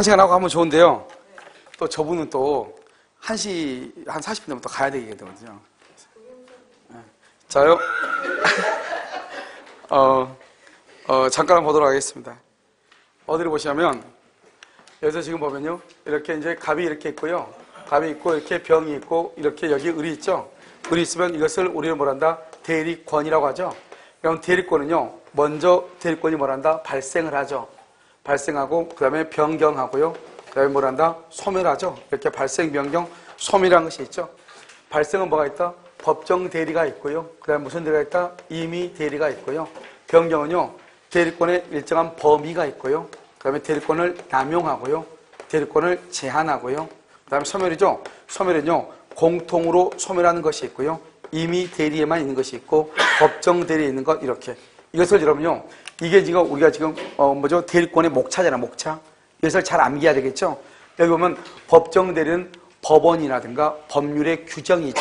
1시간 하고 하면 좋은데요. 또 저분은 또 1시 한 40분 되면 또 가야 되거든요. 자요. 잠깐 한번 보도록 하겠습니다. 어디를 보시냐면, 여기서 지금 보면요. 이렇게 이제 갑이 이렇게 있고요. 갑이 있고, 이렇게 병이 있고, 이렇게 여기 을이 있죠. 을이 있으면 이것을 우리는 뭐란다? 대리권이라고 하죠. 그럼 대리권은요, 먼저 대리권이 뭐란다? 발생을 하죠. 발생하고, 그 다음에 변경하고요. 그 다음에 뭐란다? 소멸하죠. 이렇게 발생, 변경, 소멸이라는 것이 있죠. 발생은 뭐가 있다? 법정 대리가 있고요. 그 다음에 무슨 대리가 있다? 임의 대리가 있고요. 변경은요, 대리권에 일정한 범위가 있고요. 그 다음에 대리권을 남용하고요. 대리권을 제한하고요. 그 다음에 소멸이죠. 소멸은요, 공통으로 소멸하는 것이 있고요. 임의 대리에만 있는 것이 있고, 법정 대리에 있는 것, 이렇게. 이것을 여러분요, 이게 지금 우리가 지금, 대리권의 목차잖아, 목차. 이것을 잘 암기해야 되겠죠? 여기 보면 법정 대리는 법원이라든가 법률의 규정이죠.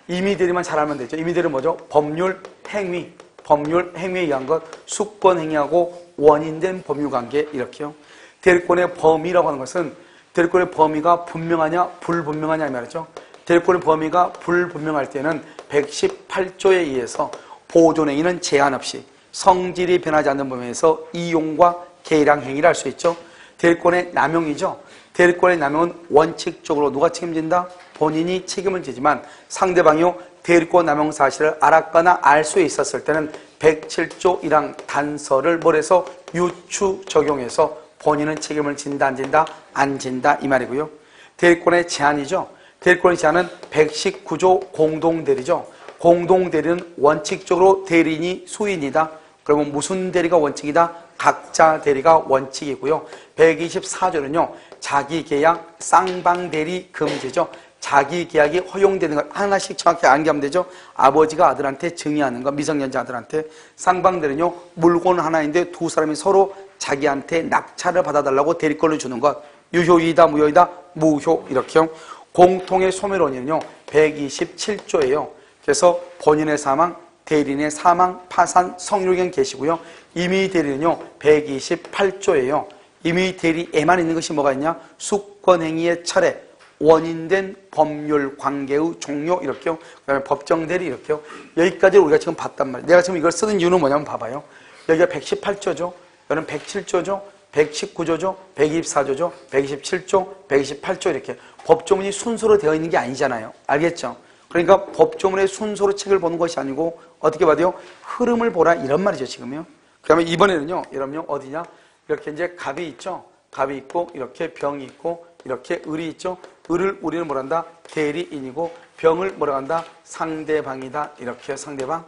임의 대리만 잘 알면 되죠. 임의 대리는 뭐죠? 법률 행위. 법률 행위에 의한 것, 수권 행위하고 원인된 법률관계, 이렇게요. 대리권의 범위라고 하는 것은 대리권의 범위가 분명하냐, 불분명하냐, 이 말이죠. 대리권의 범위가 불분명할 때는 118조에 의해서 보존행위는 제한 없이 성질이 변하지 않는 범위에서 이용과 계량 행위를 할 수 있죠. 대리권의 남용이죠. 대리권의 남용은 원칙적으로 누가 책임진다? 본인이 책임을 지지만 상대방이요, 대리권 남용 사실을 알았거나 알 수 있었을 때는 107조 1항 단서를 뭘해서 유추 적용해서 본인은 책임을 진다, 안 진다? 안 진다, 이 말이고요. 대리권의 제한이죠. 대리권의 제한은 119조 공동대리죠. 공동대리는 원칙적으로 대리인이 수인이다. 그러면 무슨 대리가 원칙이다? 각자 대리가 원칙이고요. 124조는요, 자기계약, 쌍방대리 금지죠. 자기계약이 허용되는 것 하나씩 정확히 암기하면 되죠. 아버지가 아들한테 증여하는 것, 미성년자 아들한테. 쌍방대리는요, 물건 하나인데 두 사람이 서로 자기한테 낙찰을 받아달라고 대리권을 주는 것. 유효이다, 무효이다, 무효, 이렇게요. 공통의 소멸원인은요, 127조예요. 그래서 본인의 사망, 대리인의 사망, 파산, 성률경 계시고요. 임의 대리는요, 128조예요. 임의 대리에만 있는 것이 뭐가 있냐? 수권행위의 철회, 원인된 법률 관계의 종료, 이렇게요. 그 다음에 법정 대리, 이렇게요. 여기까지 우리가 지금 봤단 말이에요. 내가 지금 이걸 쓰는 이유는 뭐냐면 봐봐요. 여기가 118조죠. 여기는 107조죠. 119조죠. 124조죠. 127조, 128조, 이렇게. 법조문이 순서로 되어 있는 게 아니잖아요. 알겠죠? 그러니까 법조문의 순서로 책을 보는 것이 아니고 어떻게 봐도요? 흐름을 보라, 이런 말이죠, 지금요. 그 다음에 이번에는요, 여러분요, 어디냐? 이렇게 이제 갑이 있죠? 갑이 있고, 이렇게 병이 있고, 이렇게 을이 있죠? 을을 우리는 뭐란다? 대리인이고, 병을 뭐라고 한다? 상대방이다. 이렇게 상대방.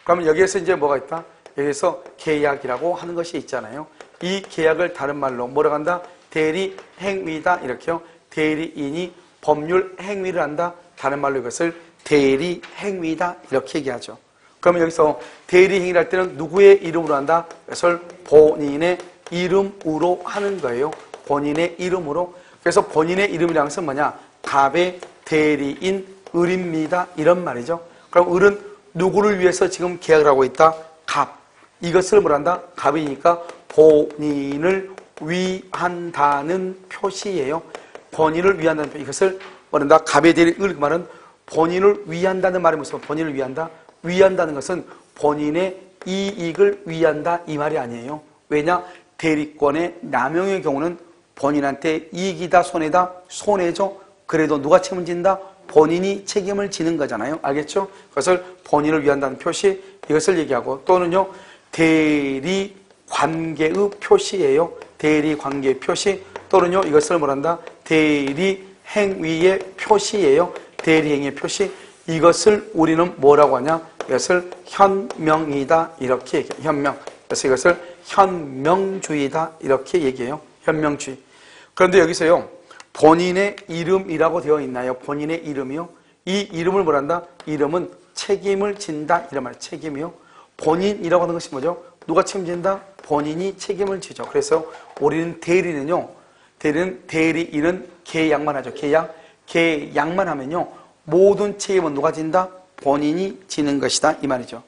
그러면 여기에서 이제 뭐가 있다? 여기에서 계약이라고 하는 것이 있잖아요. 이 계약을 다른 말로 뭐라고 한다? 대리 행위다. 이렇게요. 대리인이 법률 행위를 한다. 다른 말로 이것을 대리 행위다. 이렇게 얘기하죠. 그러면 여기서 대리 행위를 할 때는 누구의 이름으로 한다? 그것을 본인의 이름으로 하는 거예요. 본인의 이름으로. 그래서 본인의 이름이라는 것은 뭐냐? 갑의 대리인 을입니다. 이런 말이죠. 그럼 을은 누구를 위해서 지금 계약을 하고 있다? 갑. 이것을 뭐란다? 갑이니까 본인을 위한다는 표시예요. 본인을 위한다는 표시. 이것을 뭐란다? 갑의 대리인 을, 그 말은 본인을 위한다는 말이 무슨 본인을 위한다? 위한다는 것은 본인의 이익을 위한다, 이 말이 아니에요. 왜냐? 대리권의 남용의 경우는 본인한테 이익이다, 손해다? 손해죠. 그래도 누가 책임을 진다? 본인이 책임을 지는 거잖아요. 알겠죠? 그것을 본인을 위한다는 표시, 이것을 얘기하고, 또는요, 대리 관계의 표시예요. 대리 관계의 표시, 또는요, 이것을 뭐란다? 대리 행위의 표시예요. 대리 행위의 표시. 이것을 우리는 뭐라고 하냐? 이것을 현명이다. 이렇게 얘기해요. 현명. 그래서 이것을 현명주의다. 이렇게 얘기해요. 현명주의. 그런데 여기서요, 본인의 이름이라고 되어 있나요? 본인의 이름이요? 이 이름을 뭐란다? 이름은 책임을 진다. 이런 말, 책임이요. 본인이라고 하는 것이 뭐죠? 누가 책임진다? 본인이 책임을 지죠. 그래서 우리는 대리는요, 대리인은 계약만 하죠. 계약만 하면요, 모든 책임은 누가 진다? 본인이 지는 것이다. 이 말이죠.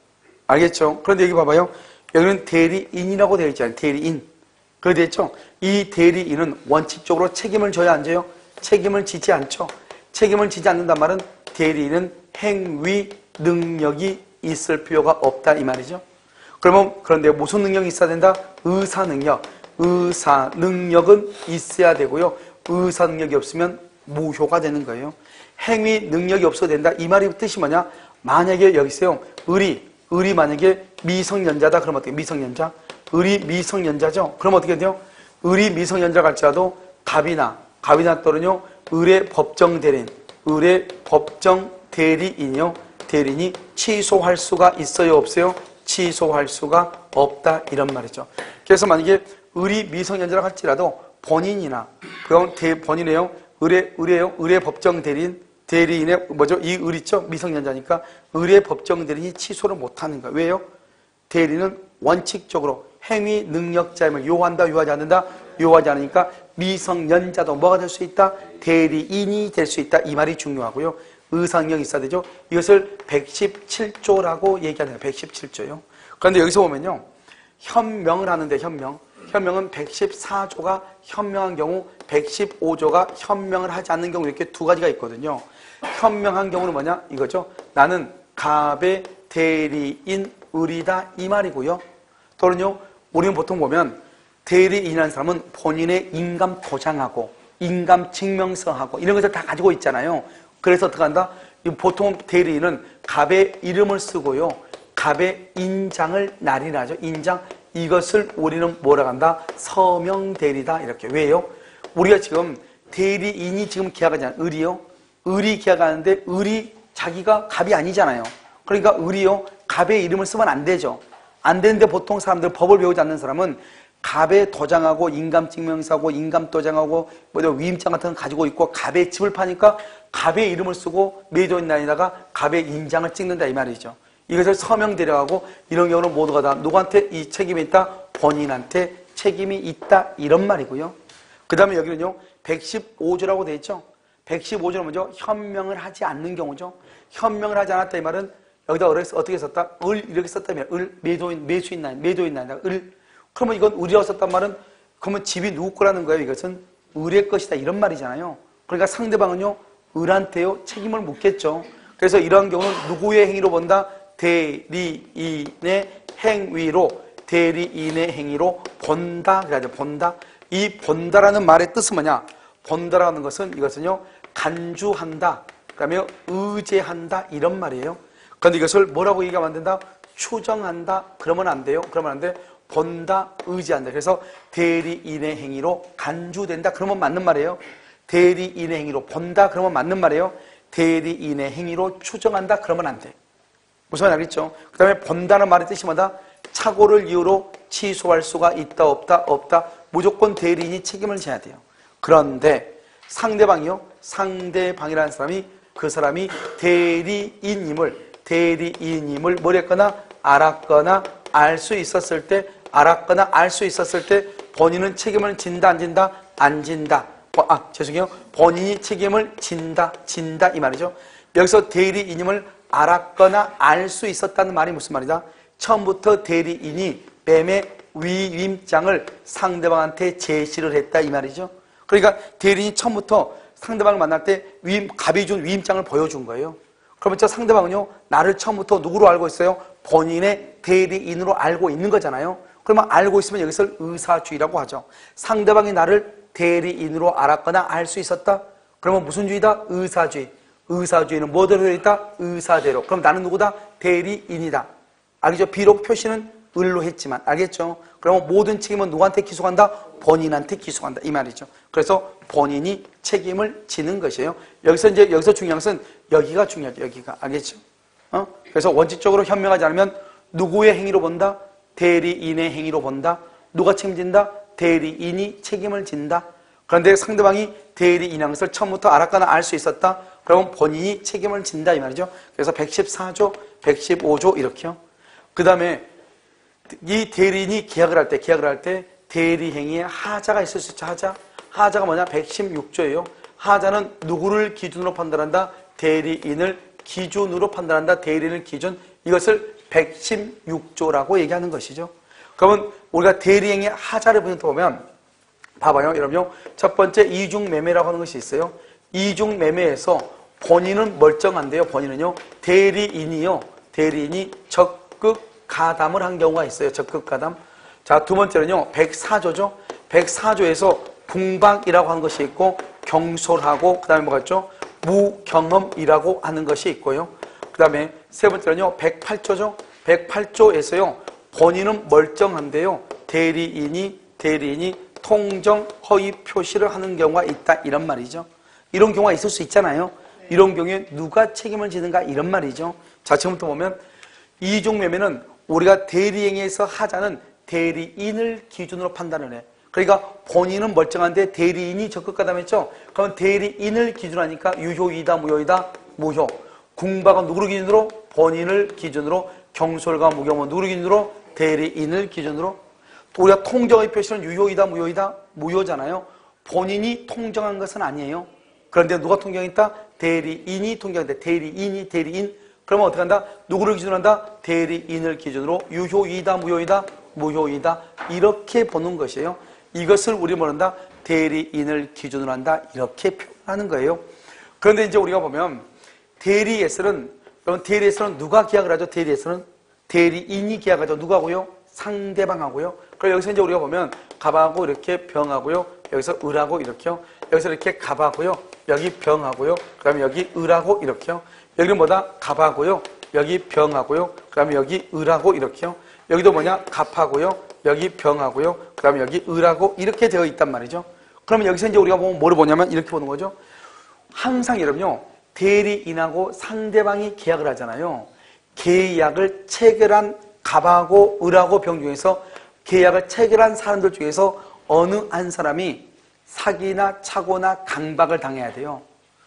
알겠죠? 그런데 여기 봐봐요. 여기는 대리인이라고 되어 있잖아요. 대리인. 그렇게 됐죠? 이 대리인은 원칙적으로 책임을 져야 안 져요? 책임을 지지 않죠. 책임을 지지 않는단 말은 대리인은 행위 능력이 있을 필요가 없다 이 말이죠. 그러면 그런데 무슨 능력이 있어야 된다? 의사 능력. 의사 능력은 있어야 되고요. 의사 능력이 없으면 무효가 되는 거예요. 행위 능력이 없어도 된다. 이 말의 뜻이 뭐냐? 만약에 여기 있어요. 을이 만약에 미성년자다. 그럼 어떻게? 미성년자. 을이 미성년자죠. 그럼 어떻게 돼요? 을이 미성년자 갈지라도 갑이나 또는요 을의 법정 대리인이요. 대리인이 취소할 수가 있어요? 없어요? 취소할 수가 없다. 이런 말이죠. 그래서 만약에 을이 미성년자라 할지라도 본인이나 그럼 본인이에요. 을의 법정 대리인의 뭐죠? 이 을 있죠? 미성년자니까 을의 법정 대리인이 취소를 못하는 거예요. 왜요? 대리인은 원칙적으로 행위 능력자임을 요한다, 요하지 않는다? 요하지 않으니까 미성년자도 뭐가 될 수 있다? 대리인이 될 수 있다. 이 말이 중요하고요. 의사능력이 있어야 되죠. 이것을 117조라고 얘기하는 거예요. 117조요. 그런데 여기서 보면요. 현명을 하는데 현명은 114조가 현명한 경우 115조가 현명을 하지 않는 경우 이렇게 두 가지가 있거든요. 현명한 경우는 뭐냐? 이거죠. 나는 갑의 대리인 을이다 이 말이고요. 또는요. 우리는 보통 보면 대리인이라는 사람은 본인의 인감 도장하고 인감 증명서하고 이런 것을 다 가지고 있잖아요. 그래서 어떻게 한다? 보통 대리인은 갑의 이름을 쓰고요. 갑의 인장을 날인하죠. 인장. 이것을 우리는 뭐라고 한다? 서명 대리다. 이렇게. 왜요? 우리가 지금 대리인이 지금 계약하잖아요. 을이요. 을이 계약하는데 을이 자기가 갑이 아니잖아요. 그러니까 을이요. 갑의 이름을 쓰면 안 되죠. 안 되는데 보통 사람들 법을 배우지 않는 사람은 갑의 도장하고 인감증명서하고 인감도장하고 위임장 같은 거 가지고 있고 갑의 집을 파니까 갑의 이름을 쓰고 매도인단에다가 갑의 인장을 찍는다 이 말이죠. 이것을 서명 대리하고 이런 경우는 모두가 다 누구한테 이 책임이 있다? 본인한테 책임이 있다 이런 말이고요. 그 다음에 여기는요 115조라고 되어 있죠. 115조는 먼저 현명을 하지 않는 경우죠. 현명을 하지 않았다 이 말은 여기다 어떻게 썼다? 을 이렇게 썼다면 을 매도인단에다가 을. 그러면 이건 을이라고 썼단 말은 그러면 집이 누구 거라는 거예요? 이것은 을의 것이다 이런 말이잖아요. 그러니까 상대방은요 을한테요 책임을 묻겠죠. 그래서 이러한 경우는 누구의 행위로 본다? 대리인의 행위로 본다. 그래야죠. 본다. 이 본다라는 말의 뜻은 뭐냐? 본다라는 것은 이것은요 간주한다. 그다음에 의제한다 이런 말이에요. 그런데 이것을 뭐라고 얘기하면 안 된다? 추정한다. 그러면 안 돼요. 그러면 안 돼. 본다, 의지한다. 그래서 대리인의 행위로 간주된다. 그러면 맞는 말이에요. 대리인의 행위로 본다. 그러면 맞는 말이에요. 대리인의 행위로 추정한다. 그러면 안 돼. 무슨 말인지 알겠죠? 그 다음에 본다는 말의 뜻이 뭐다? 착오를 이유로 취소할 수가 있다, 없다, 없다. 무조건 대리인이 책임을 져야 돼요. 그런데 상대방이라는 사람이 그 사람이 대리인임을 뭐랬거나 알았거나 알 수 있었을 때 본인은 책임을 진다, 안 진다? 안 진다. 본인이 책임을 진다 이 말이죠. 여기서 대리인임을 알았거나 알 수 있었다는 말이 무슨 말이다? 처음부터 대리인이 매매 위임장을 상대방한테 제시를 했다 이 말이죠. 그러니까 대리인이 처음부터 상대방을 만날 때 갑이 준 위임장을 보여준 거예요. 그러면 저 상대방은요 나를 처음부터 누구로 알고 있어요? 본인의 대리인으로 알고 있는 거잖아요. 그러면 알고 있으면 여기서 의사주의라고 하죠. 상대방이 나를 대리인으로 알았거나 알 수 있었다? 그러면 무슨 주의다? 의사주의. 의사주의는 뭐대로 되어 있다? 의사대로. 그럼 나는 누구다? 대리인이다. 알겠죠? 비록 표시는 을로 했지만 알겠죠? 그러면 모든 책임은 누구한테 기소한다? 본인한테 기소한다 이 말이죠. 그래서 본인이 책임을 지는 것이에요. 여기서 중요한 것은 여기가 중요하죠. 여기가 알겠죠? 그래서 원칙적으로 현명하지 않으면 누구의 행위로 본다? 대리인의 행위로 본다. 누가 책임진다? 대리인이 책임을 진다. 그런데 상대방이 대리인이라는 것을 처음부터 알았거나 알 수 있었다. 그러면 본인이 책임을 진다 이 말이죠. 그래서 114조, 115조 이렇게요. 그 다음에 이 대리인이 계약을 할 때 대리행위에 하자가 있을 수 있죠. 하자가 뭐냐? 116조예요. 하자는 누구를 기준으로 판단한다? 대리인을 기준으로 판단한다. 대리인을 기준. 이것을 116조라고 얘기하는 것이죠. 그러면 우리가 대리행위 하자를 보면 봐봐요. 여러분요. 첫 번째 이중매매라고 하는 것이 있어요. 이중매매에서 본인은 멀쩡한데요. 본인은요. 대리인이 적극 가담을 한 경우가 있어요. 적극 가담. 자, 두 번째는요. 104조죠. 104조에서 궁박이라고 하는 것이 있고 경솔하고 그 다음에 뭐가 있죠? 무경험이라고 하는 것이 있고요. 그 다음에 세 번째는요. 108조죠. 108조에서요. 본인은 멀쩡한데요. 대리인이 통정 허위 표시를 하는 경우가 있다. 이런 말이죠. 이런 경우가 있을 수 있잖아요. 이런 경우에 누가 책임을 지는가 이런 말이죠. 자, 지금부터 보면 이중매매는 우리가 대리행위에서 하자는 대리인을 기준으로 판단을 해. 그러니까 본인은 멀쩡한데 대리인이 적극 가담했죠. 그러면 대리인을 기준으로 하니까 유효이다, 무효이다, 무효. 궁박은 누구를 기준으로? 본인을 기준으로. 경솔과 무경은 누구를 기준으로? 대리인을 기준으로. 또 우리가 통정의 표시는 유효이다, 무효이다, 무효잖아요. 본인이 통정한 것은 아니에요. 그런데 누가 통정했다? 대리인이 통정한다. 대리인. 그러면 어떻게 한다? 누구를 기준으로 한다? 대리인을 기준으로 유효이다, 무효이다, 무효이다. 이렇게 보는 것이에요. 이것을 우리 뭐한다? 대리인을 기준으로 한다. 이렇게 표현하는 거예요. 그런데 이제 우리가 보면 대리에서는 누가 계약을 하죠? 대리에서는 대리인이 계약하죠. 누가고요? 상대방하고요. 그럼 여기서 이제 우리가 보면 갑하고 이렇게 병하고요. 여기서 을하고 이렇게요. 여기서 이렇게 갑하고요. 여기 병하고요. 그 다음에 여기 을하고 이렇게요. 여기는 뭐다? 갑하고요. 여기 병하고요. 그 다음에 여기 을하고 이렇게요. 여기도 뭐냐? 갑하고요. 여기 병하고요. 그 다음에 여기 을하고 이렇게 되어 있단 말이죠. 그러면 여기서 이제 우리가 보면 뭐를 보냐면 이렇게 보는 거죠. 항상 여러분요. 대리인하고 상대방이 계약을 하잖아요. 계약을 체결한 갑하고 을하고 병 중에서 계약을 체결한 사람들 중에서 어느 한 사람이 사기나 착오나 강박을 당해야 돼요.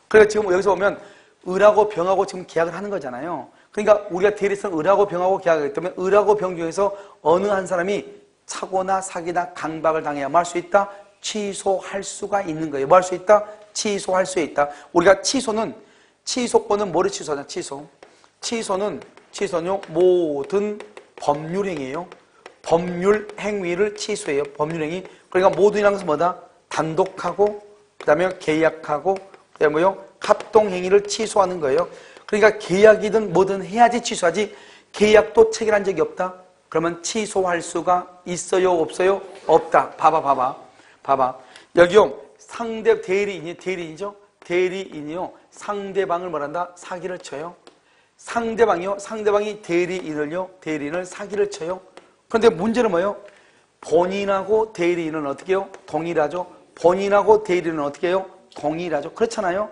그러니까 지금 여기서 보면 을하고 병하고 지금 계약을 하는 거잖아요. 그러니까 우리가 대리선 을하고 병하고 계약을 했기 때문에 을하고 병 중에서 어느 한 사람이 착오나 사기나 강박을 당해야 뭐 할 수 있다? 취소할 수가 있는 거예요. 뭐 할 수 있다? 취소할 수 있다. 우리가 취소권은 뭐를 취소하냐? 취소는요 모든 법률행위예요. 법률 행위를 취소해요. 법률행위. 그러니까 모든이라는 것은 뭐다? 단독하고 그 다음에 계약하고 그 다음에 뭐요? 합동행위를 취소하는 거예요. 그러니까 계약이든 뭐든 해야지 취소하지 계약도 체결한 적이 없다? 그러면 취소할 수가 있어요? 없어요? 없다. 봐봐. 여기요. 상대 대리인이죠? 대리인이요. 상대방을 뭐란다? 사기를 쳐요. 상대방이 대리인을 사기를 쳐요. 그런데 문제는 뭐예요? 본인하고 대리인은 어떻게 해요? 동일하죠. 본인하고 대리인은 어떻게 해요? 동일하죠. 그렇잖아요.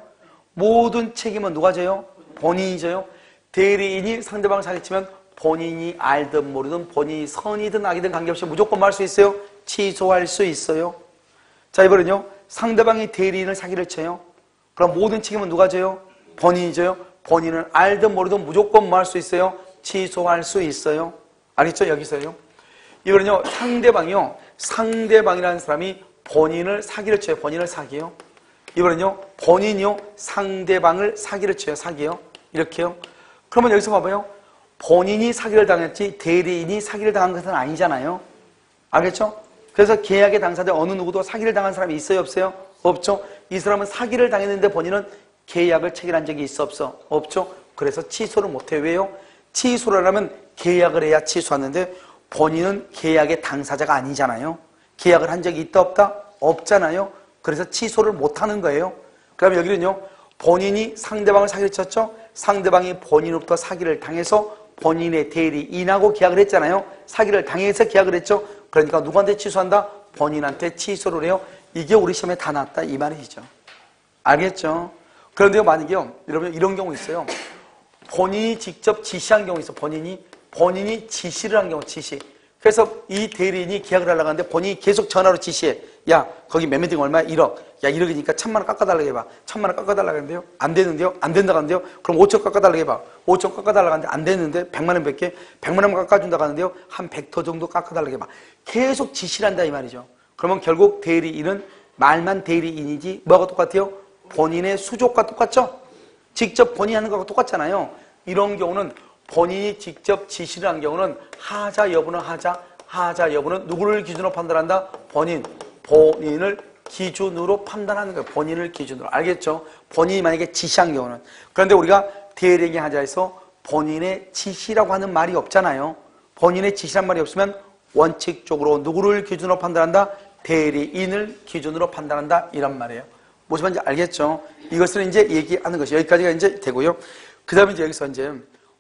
모든 책임은 누가 져요? 본인이 져요. 대리인이 상대방을 사기치면 본인이 알든 모르든 본인이 선이든 악이든 관계없이 무조건 뭐 할 수 있어요? 취소할 수 있어요. 자, 이번엔요. 상대방이 대리인을 사기를 쳐요. 그럼 모든 책임은 누가 져요? 본인이 져요. 본인은 알든 모르든 무조건 뭐 할 수 있어요? 취소할 수 있어요. 알겠죠? 여기서요. 이번엔요. 상대방이라는 사람이 본인을 사기를 쳐요. 본인을 사기요. 이번엔요. 본인이요. 상대방을 사기를 쳐요. 사기요. 이렇게요. 그러면 여기서 봐봐요. 본인이 사기를 당했지 대리인이 사기를 당한 것은 아니잖아요. 알겠죠? 그래서 계약의 당사자 어느 누구도 사기를 당한 사람이 있어요? 없어요? 없죠? 이 사람은 사기를 당했는데 본인은 계약을 체결한 적이 있어? 없어? 없죠? 그래서 취소를 못해요. 왜요? 취소를 하면 계약을 해야 취소하는데 본인은 계약의 당사자가 아니잖아요. 계약을 한 적이 있다 없다? 없잖아요. 그래서 취소를 못하는 거예요. 그 다음에 여기는요. 본인이 상대방을 사기를 쳤죠. 상대방이 본인으로부터 사기를 당해서 본인의 대리인하고 계약을 했잖아요. 사기를 당해서 계약을 했죠. 그러니까 누구한테 취소한다? 본인한테 취소를 해요. 이게 우리 시험에 다 나왔다 이 말이죠. 알겠죠? 그런데요, 만약에요, 여러분 이런 경우 있어요. 본인이 직접 지시한 경우 있어. 본인이 지시를 한 경우, 지시. 그래서 이 대리인이 계약을 하려고 하는데 본인이 계속 전화로 지시해. 야, 거기 매매등이 얼마야? 1억. 야, 1억이니까 1,000만 원 깎아달라고 해봐. 1,000만 원 깎아달라고 하는데요? 안 되는데요? 안 된다고 하는데요? 그럼 5천 깎아달라고 해봐. 5천 깎아달라고 하는데 안 되는데 100만 원 몇 개? 100만 원 깎아준다고 하는데요? 한 100터 정도 깎아달라고 해봐. 계속 지시를 한다 이 말이죠. 그러면 결국 대리인은 말만 대리인이지 뭐하고 똑같아요? 본인의 수족과 똑같죠? 직접 본인이 하는 거하고 똑같잖아요. 이런 경우는 본인이 직접 지시를 한 경우는 하자 여부는 하자, 하자 여부는 누구를 기준으로 판단한다? 본인을 기준으로 판단하는 거예요. 본인을 기준으로. 알겠죠? 본인이 만약에 지시한 경우는. 그런데 우리가 대리행위 하자에서 본인의 지시라고 하는 말이 없잖아요. 본인의 지시란 말이 없으면 원칙적으로 누구를 기준으로 판단한다? 대리인을 기준으로 판단한다. 이란 말이에요. 무슨 말인지 알겠죠? 이것을 이제 얘기하는 것이 여기까지가 이제 되고요. 그 다음에 이제 여기서 이제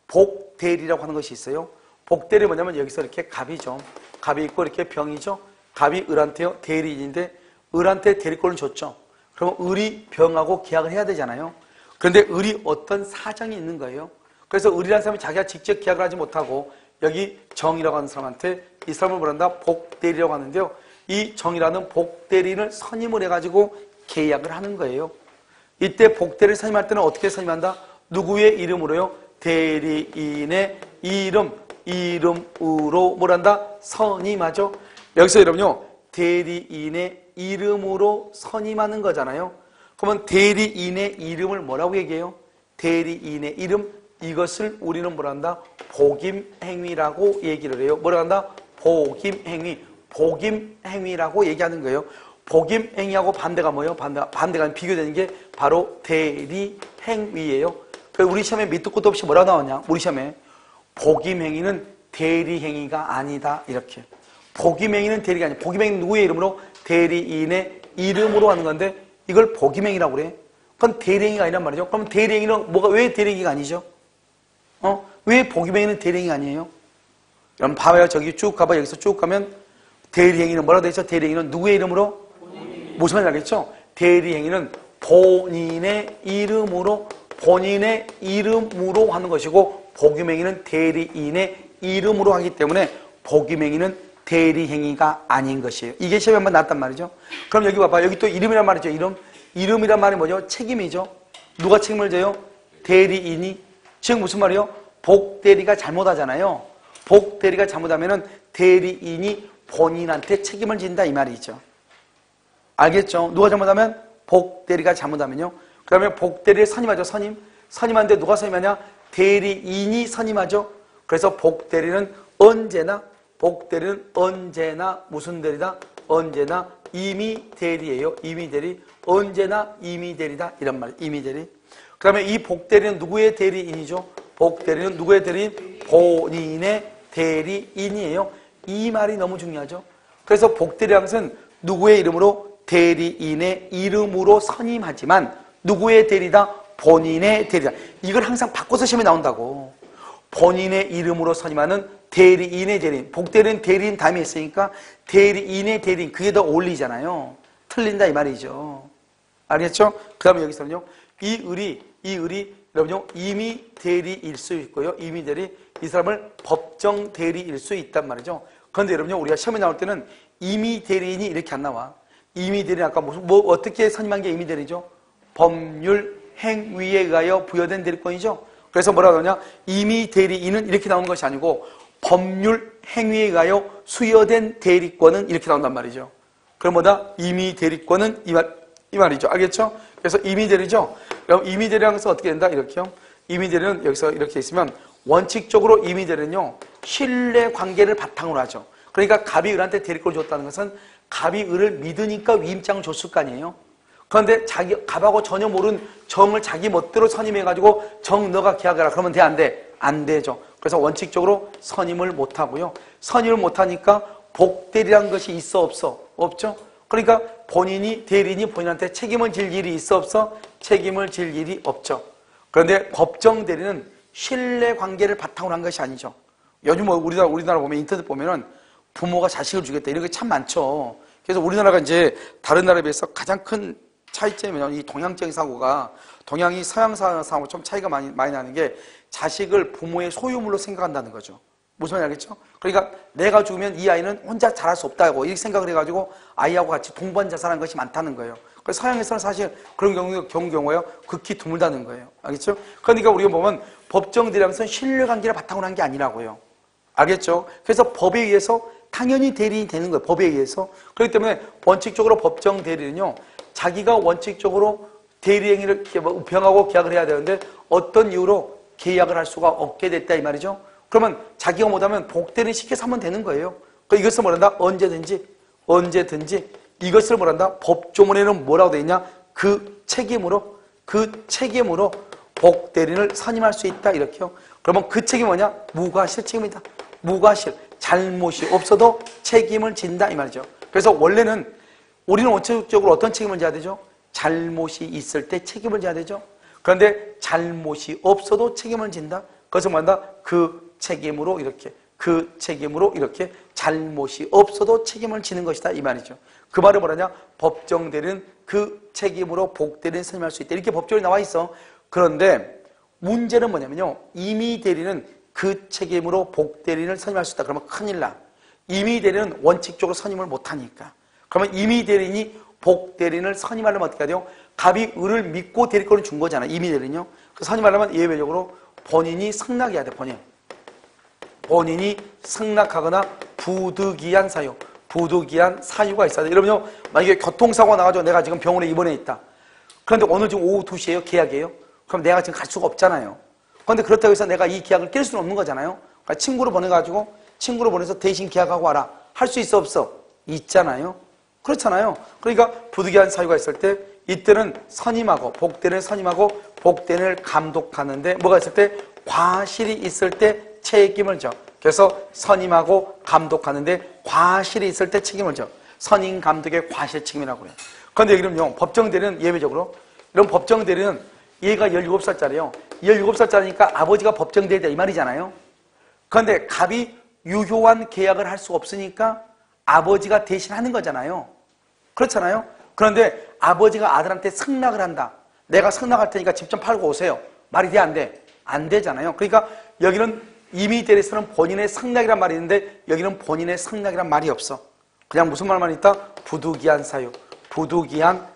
복대리라고 하는 것이 있어요. 복대리 뭐냐면 여기서 이렇게 갑이죠. 갑이 있고 이렇게 병이죠. 갑이 을한테요. 대리인인데 을한테 대리권을 줬죠. 그러면 을이 병하고 계약을 해야 되잖아요. 그런데 을이 어떤 사정이 있는 거예요. 그래서 을이라는 사람이 자기가 직접 계약을 하지 못하고 여기 정이라고 하는 사람한테 이 사람을 뭐란다? 복대리라고 하는데요. 이 정이라는 복대리인을 선임을 해가지고 계약을 하는 거예요. 이때 복대리를 선임할 때는 어떻게 선임한다? 누구의 이름으로요? 대리인의 이름으로 뭐란다? 선임하죠. 여기서 여러분요, 대리인의 이름으로 선임하는 거잖아요. 그러면 대리인의 이름을 뭐라고 얘기해요? 대리인의 이름, 이것을 우리는 뭐란다? 복임행위라고 얘기를 해요. 뭐라고 한다? 복임행위라고 얘기하는 거예요. 복임행위하고 반대가 뭐예요? 반대가 비교되는 게 바로 대리행위예요. 우리 시험에 밑도 끝도 없이 뭐라고 나왔냐? 우리 시험에 복임행위는 대리행위가 아니다. 이렇게. 복임행위는 대리가 아니야. 복임행위는 누구의 이름으로? 대리인의 이름으로 하는 건데 이걸 복임행위라고 그래. 그건 대리행위가 아니란 말이죠. 그럼 대리행위는 왜 대리행위가 아니죠? 왜 복임행위는 대리행위가 아니에요? 여러분 봐봐요. 저기 쭉 가봐. 여기서 쭉 가면 대리행위는 뭐라고 되어 있죠? 대리행위는 누구의 이름으로? 무슨 말인지 알겠죠? 대리행위는 본인의 이름으로 하는 것이고 복임행위는 대리인의 이름으로 하기 때문에 복임행위는 대리행위가 아닌 것이에요. 이게 시험에 한번 나왔단 말이죠. 그럼 여기 봐봐. 여기 또 이름이란 말이죠. 이름이란 말이 뭐죠? 책임이죠. 누가 책임을 져요? 대리인이. 지금 무슨 말이에요? 복대리가 잘못하잖아요. 복대리가 잘못하면은 대리인이 본인한테 책임을 진다 이 말이죠. 알겠죠? 누가 잘못하면? 복대리가 잘못하면요. 그러면 복대리를 선임하죠. 선임하는데 누가 선임하냐? 대리인이 선임하죠. 그래서 복대리는 언제나 무슨 대리다? 언제나 임의대리예요. 임의대리. 언제나 임의대리다. 이런 말. 임의대리. 그 다음에 이 복대리는 누구의 대리인이죠? 복대리는 누구의 대리인? 본인의 대리인이에요. 이 말이 너무 중요하죠. 그래서 복대리라는 것은 누구의 이름으로? 대리인의 이름으로 선임하지만 누구의 대리다? 본인의 대리다. 이걸 항상 바꿔서 시험에 나온다고. 본인의 이름으로 선임하는 대리인의 대리인. 복대리는 대리인 다음에 있으니까 대리인의 대리인. 그게 더 어울리잖아요. 틀린다 이 말이죠. 알겠죠? 그 다음에 여기서는요. 이 을이 여러분요. 임의 대리일 수 있고요. 임의 대리. 이 사람을 법정 대리일 수 있단 말이죠. 그런데 여러분요. 우리가 시험에 나올 때는 임의 대리인이 이렇게 안 나와. 임의 대리는 아까 어떻게 선임한 게 임의 대리죠? 법률 행위에 의하여 부여된 대리권이죠. 그래서 뭐라고 하냐? 임의 대리인은 이렇게 나오는 것이 아니고 법률 행위에 의하여 수여된 대리권은 이렇게 나온단 말이죠. 그럼 뭐다? 임의 대리권은 이 말이죠. 알겠죠? 그래서 임의 대리죠. 그럼 임의 대리라는 것은 어떻게 된다? 이렇게요. 임의 대리는 여기서 이렇게 있으면 원칙적으로 임의 대리는요. 신뢰 관계를 바탕으로 하죠. 그러니까 갑이 을한테 대리권을 줬다는 것은 갑이 을을 믿으니까 위임장을 줬을 거 아니에요. 그런데 갑하고 전혀 모르는 정을 자기 멋대로 선임해가지고 정 너가 계약해라. 그러면 돼? 안 돼? 안 되죠. 그래서 원칙적으로 선임을 못하고요. 선임을 못하니까 복대리라는 것이 있어 없어? 없죠. 그러니까 대리인이 본인한테 책임을 질 일이 있어 없어? 책임을 질 일이 없죠. 그런데 법정 대리는 신뢰관계를 바탕으로 한 것이 아니죠. 요즘 우리나라 보면 인터넷 보면은 부모가 자식을 주겠다 이런 게 참 많죠. 그래서 우리나라가 이제 다른 나라에 비해서 가장 큰 차이점이 뭐냐면 이 동양적인 사고가 동양이 서양 사고하고 좀 차이가 많이 나는 게 자식을 부모의 소유물로 생각한다는 거죠. 무슨 말인지 알겠죠? 그러니까 내가 죽으면 이 아이는 혼자 자랄 수 없다고 이렇게 생각을 해가지고 아이하고 같이 동반 자살하는 것이 많다는 거예요. 그래서 서양에서는 사실 그런 경우가 극히 드물다는 거예요. 알겠죠? 그러니까 우리가 보면 법정대리라면서 신뢰관계를 바탕으로 한 게 아니라고요. 알겠죠? 그래서 법에 의해서 당연히 대리인이 되는 거예요. 법에 의해서. 그렇기 때문에 원칙적으로 법정 대리는요. 자기가 원칙적으로 대리행위를 병하고 계약을 해야 되는데 어떤 이유로 계약을 할 수가 없게 됐다 이 말이죠. 그러면 자기가 못하면 복대리 시켜서 하면 되는 거예요. 이것을 뭐란다? 언제든지 이것을 뭐란다? 법조문에는 뭐라고 되어 있냐? 그 책임으로 복대리인을 선임할 수 있다 이렇게요. 그러면 그 책임이 뭐냐? 무과실 책임이다. 무과실. 잘못이 없어도 책임을 진다 이 말이죠. 그래서 원래는 우리는 원칙적으로 어떤 책임을 져야 되죠? 잘못이 있을 때 책임을 져야 되죠. 그런데 잘못이 없어도 책임을 진다. 그래서 뭐한다? 그 책임으로 이렇게 잘못이 없어도 책임을 지는 것이다 이 말이죠. 그 말은 뭐라냐? 법정대리는 그 책임으로 복대리는 선임할 수 있다. 이렇게 법조문에 나와 있어. 그런데 문제는 뭐냐면요. 임의대리는 그 책임으로 복대리인을 선임할 수 있다. 그러면 큰일 나. 임의대리는 원칙적으로 선임을 못하니까. 그러면 임의대리인이 복대리인을 선임하려면 어떻게 해야 돼요? 갑이 을을 믿고 대리권을 준 거잖아. 임의대리는요. 그 선임하려면 예외적으로 본인이 승낙해야 돼. 본인이 승낙하거나 부득이한 사유가 있어야 돼. 여러분요, 만약에 교통사고가 나가지고 내가 지금 병원에 입원해 있다. 그런데 오늘 지금 오후 2시에요? 계약이에요? 그럼 내가 지금 갈 수가 없잖아요. 그런데 그렇다고 해서 내가 이 계약을 깰 수는 없는 거잖아요. 그러니까 친구를 보내서 대신 계약하고 와라. 할 수 있어 없어? 있잖아요. 그렇잖아요. 그러니까 부득이한 사유가 있을 때 이때는 복대리인을 감독하는데 뭐가 있을 때? 과실이 있을 때 책임을 져. 그래서 선임하고 감독하는데 과실이 있을 때 책임을 져. 선임 감독의 과실 책임이라고 해요. 그런데 여기는요, 법정대리는 예외적으로 이런 법정대리는 얘가 17살짜리예요. 17살짜리니까 아버지가 법정대리다 이 말이잖아요. 그런데 갑이 유효한 계약을 할 수 없으니까 아버지가 대신하는 거잖아요. 그렇잖아요. 그런데 아버지가 아들한테 승낙을 한다. 내가 승낙할 테니까 집 좀 팔고 오세요. 말이 돼, 안 돼? 안 되잖아요. 그러니까 여기는 임의대리에서는 본인의 승낙이란 말이 있는데 여기는 본인의 승낙이란 말이 없어. 그냥 무슨 말만 있다? 부득이한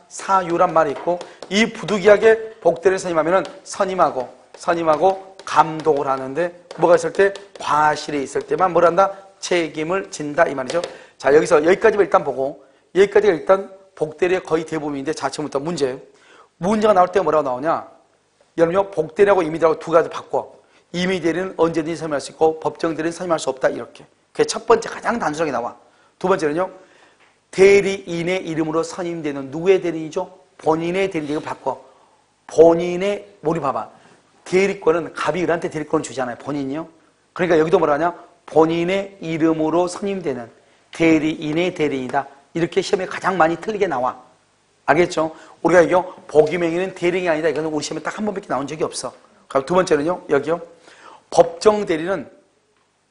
사유란 말이 있고, 이 부득이하게 복대리를 선임하면은 선임하고 감독을 하는데 뭐가 있을 때? 과실이 있을 때만 뭘 한다? 책임을 진다 이 말이죠. 자, 여기까지만 일단 보고, 여기까지가 일단 복대리의 거의 대부분인데, 자, 지금부터 문제가 나올 때 뭐라고 나오냐? 여러분요, 복대리하고 임의대리하고 두 가지 바꿔. 임의대리는 언제든지 선임할 수 있고 법정대리는 선임할 수 없다 이렇게. 그게 첫 번째 가장 단순하게 나와. 두 번째는요, 대리인의 이름으로 선임되는 누구의 대리인이죠? 본인의 대리인을 바꿔. 우리 봐봐. 대리권은 갑이 을한테 대리권을 주잖아요. 본인이요. 그러니까 여기도 뭐라냐? 본인의 이름으로 선임되는 대리인의 대리인이다. 이렇게 시험에 가장 많이 틀리게 나와. 알겠죠? 우리가 이거 복임행위는 대리인이 아니다. 이거는 우리 시험에 딱 한 번밖에 나온 적이 없어. 그럼 두 번째는요, 여기요. 법정대리는